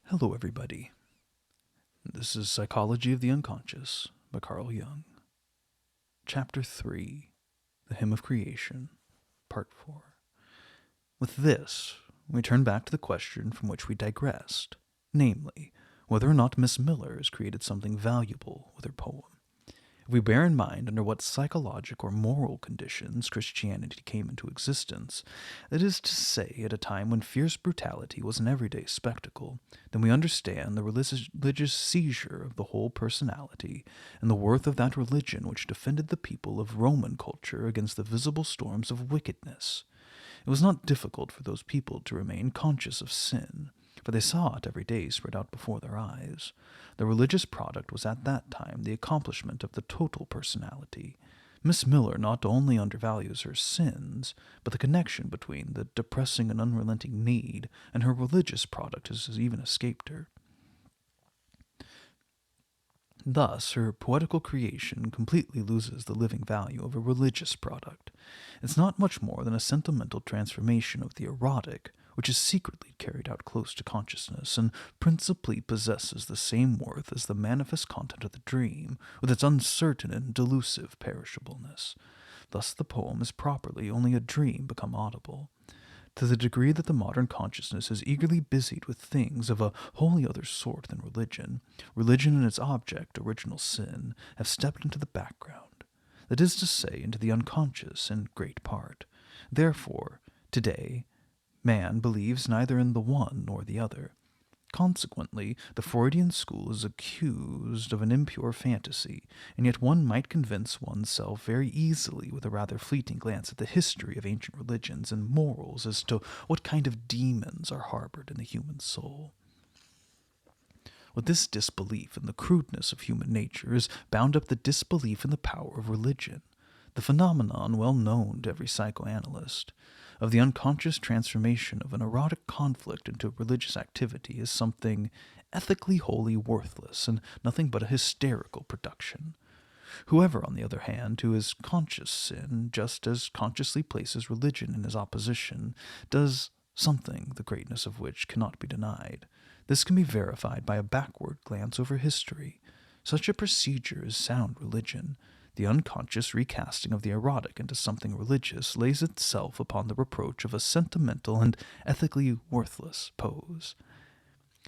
Hello, everybody. This is Psychology of the Unconscious by Carl Jung. Chapter 3, The Hymn of Creation, Part 4. With this, we turn back to the question from which we digressed, namely, whether or not Miss Miller has created something valuable with her poem. If we bear in mind under what psychological or moral conditions Christianity came into existence, that is to say, at a time when fierce brutality was an everyday spectacle, then we understand the religious seizure of the whole personality and the worth of that religion which defended the people of Roman culture against the visible storms of wickedness. It was not difficult for those people to remain conscious of sin, for they saw it every day spread out before their eyes. The religious product was at that time the accomplishment of the total personality. Miss Miller not only undervalues her sins, but the connection between the depressing and unrelenting need and her religious product has even escaped her. Thus, her poetical creation completely loses the living value of a religious product. It's not much more than a sentimental transformation of the erotic, which is secretly carried out close to consciousness, and principally possesses the same worth as the manifest content of the dream, with its uncertain and delusive perishableness. Thus the poem is properly only a dream become audible. To the degree that the modern consciousness is eagerly busied with things of a wholly other sort than religion, religion and its object, original sin, have stepped into the background. That is to say, into the unconscious in great part. Therefore, today, man believes neither in the one nor the other. Consequently, the Freudian school is accused of an impure fantasy, and yet one might convince oneself very easily with a rather fleeting glance at the history of ancient religions and morals as to what kind of demons are harbored in the human soul. With this disbelief in the crudeness of human nature is bound up the disbelief in the power of religion, the phenomenon well known to every psychoanalyst, of the unconscious transformation of an erotic conflict into religious activity as something ethically wholly worthless and nothing but a hysterical production. Whoever, on the other hand, who is conscious sin just as consciously places religion in his opposition, does something the greatness of which cannot be denied. This can be verified by a backward glance over history. Such a procedure is sound religion. The unconscious recasting of the erotic into something religious lays itself upon the reproach of a sentimental and ethically worthless pose.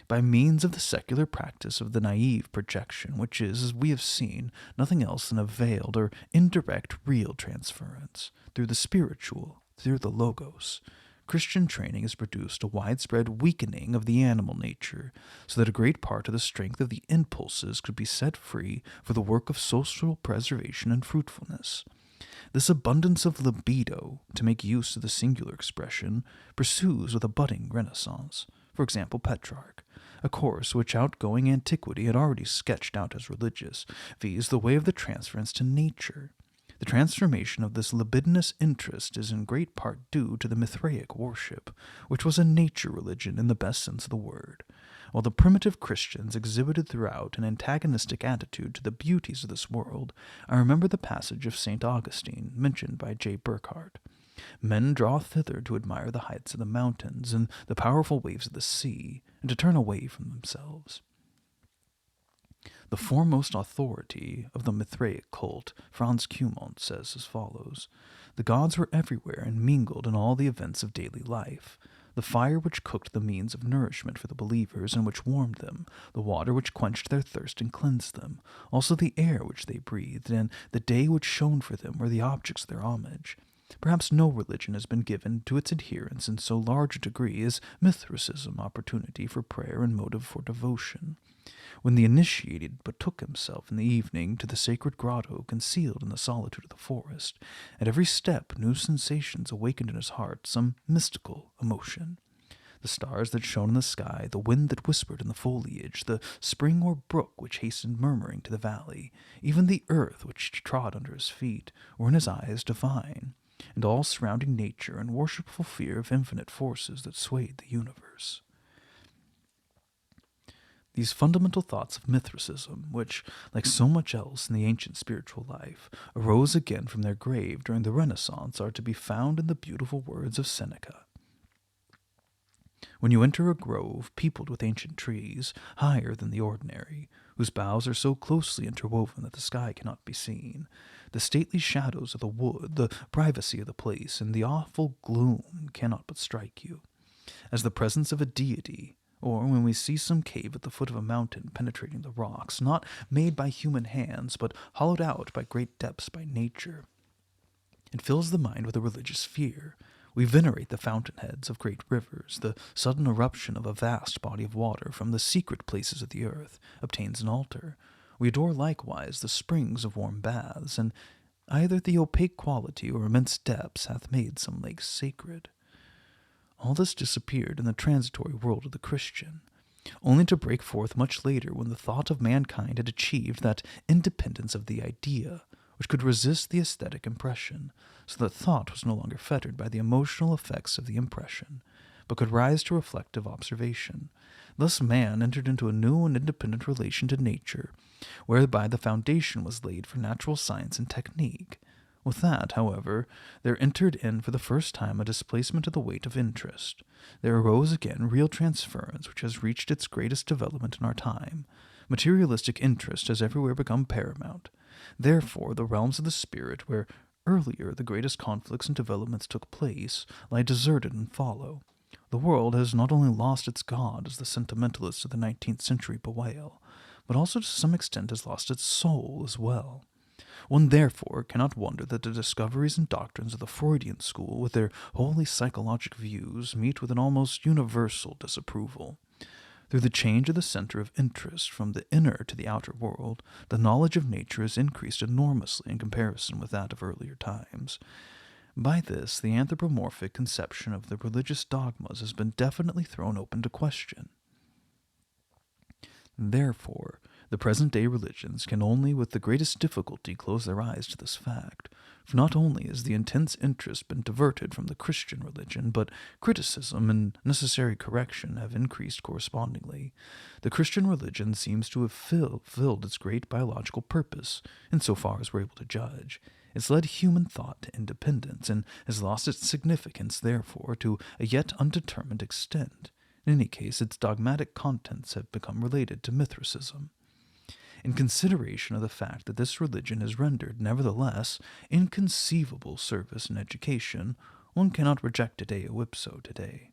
By means of the secular practice of the naive projection, which is, as we have seen, nothing else than a veiled or indirect real transference, through the spiritual, through the logos, Christian training has produced a widespread weakening of the animal nature, so that a great part of the strength of the impulses could be set free for the work of social preservation and fruitfulness. This abundance of libido, to make use of the singular expression, pursues with a budding renaissance, for example Petrarch, a course which outgoing antiquity had already sketched out as religious, viz. The way of the transference to nature. The transformation of this libidinous interest is in great part due to the Mithraic worship, which was a nature religion in the best sense of the word. While the primitive Christians exhibited throughout an antagonistic attitude to the beauties of this world, I remember the passage of St. Augustine, mentioned by J. Burckhardt. Men draw thither to admire the heights of the mountains and the powerful waves of the sea, and to turn away from themselves. The foremost authority of the Mithraic cult, Franz Cumont, says as follows: "The gods were everywhere and mingled in all the events of daily life. The fire which cooked the means of nourishment for the believers and which warmed them, the water which quenched their thirst and cleansed them, also the air which they breathed, and the day which shone for them were the objects of their homage. Perhaps no religion has been given to its adherents in so large a degree as Mithraism opportunity for prayer and motive for devotion. When the initiated betook himself in the evening to the sacred grotto concealed in the solitude of the forest, at every step new sensations awakened in his heart some mystical emotion. The stars that shone in the sky, the wind that whispered in the foliage, the spring or brook which hastened murmuring to the valley, even the earth which trod under his feet, were in his eyes divine, and all surrounding nature and worshipful fear of infinite forces that swayed the universe." These fundamental thoughts of Mithraism, which, like so much else in the ancient spiritual life, arose again from their grave during the Renaissance, are to be found in the beautiful words of Seneca. When you enter a grove peopled with ancient trees, higher than the ordinary, whose boughs are so closely interwoven that the sky cannot be seen, the stately shadows of the wood, the privacy of the place, and the awful gloom cannot but strike you, as the presence of a deity, or when we see some cave at the foot of a mountain penetrating the rocks, not made by human hands, but hollowed out by great depths by nature. It fills the mind with a religious fear. We venerate the fountainheads of great rivers. The sudden eruption of a vast body of water from the secret places of the earth obtains an altar. We adore likewise the springs of warm baths, and either the opaque quality or immense depths hath made some lakes sacred. All this disappeared in the transitory world of the Christian, only to break forth much later when the thought of mankind had achieved that independence of the idea which could resist the aesthetic impression, so that thought was no longer fettered by the emotional effects of the impression, but could rise to reflective observation. Thus man entered into a new and independent relation to nature, whereby the foundation was laid for natural science and technique. With that, however, there entered in for the first time a displacement of the weight of interest. There arose again real transference which has reached its greatest development in our time. Materialistic interest has everywhere become paramount. Therefore, the realms of the spirit, where earlier the greatest conflicts and developments took place, lie deserted and fallow. The world has not only lost its God, as the sentimentalists of the 19th century bewail, but also to some extent has lost its soul as well. One therefore cannot wonder that the discoveries and doctrines of the Freudian school, with their wholly psychologic views, meet with an almost universal disapproval. Through the change of the center of interest from the inner to the outer world, the knowledge of nature has increased enormously in comparison with that of earlier times. By this, the anthropomorphic conception of the religious dogmas has been definitely thrown open to question. Therefore, the present-day religions can only with the greatest difficulty close their eyes to this fact, for not only has the intense interest been diverted from the Christian religion, but criticism and necessary correction have increased correspondingly. The Christian religion seems to have filled its great biological purpose, in so far as we're able to judge. It's led human thought to independence, and has lost its significance, therefore, to a yet undetermined extent. In any case, its dogmatic contents have become related to Mithraism. In consideration of the fact that this religion has rendered, nevertheless, inconceivable service in education, one cannot reject it eo ipso today.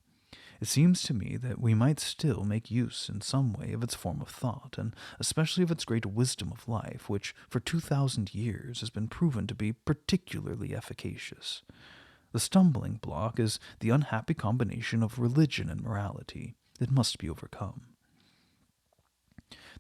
It seems to me that we might still make use in some way of its form of thought, and especially of its great wisdom of life, which for 2,000 years has been proven to be particularly efficacious. The stumbling block is the unhappy combination of religion and morality that must be overcome.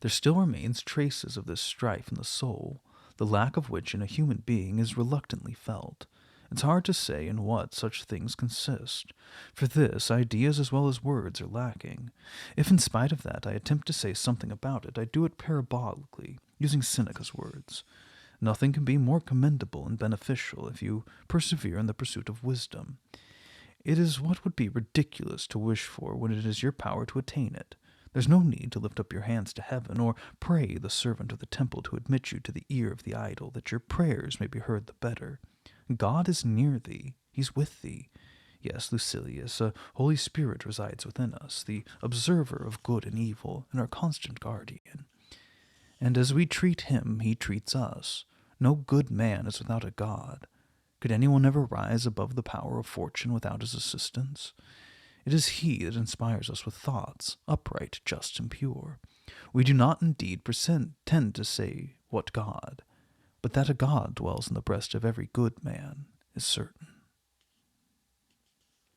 There still remains traces of this strife in the soul, the lack of which in a human being is reluctantly felt. It's hard to say in what such things consist. For this, ideas as well as words are lacking. If in spite of that I attempt to say something about it, I do it parabolically, using Seneca's words. Nothing can be more commendable and beneficial if you persevere in the pursuit of wisdom. It is what would be ridiculous to wish for when it is your power to attain it. There's no need to lift up your hands to heaven, or pray the servant of the temple to admit you to the ear of the idol, that your prayers may be heard the better. God is near thee, he's with thee. Yes, Lucilius, a Holy Spirit resides within us, the observer of good and evil, and our constant guardian. And as we treat him, he treats us. No good man is without a God. Could anyone ever rise above the power of fortune without his assistance? It is he that inspires us with thoughts, upright, just, and pure. We do not indeed tend to say, what God? But that a God dwells in the breast of every good man is certain.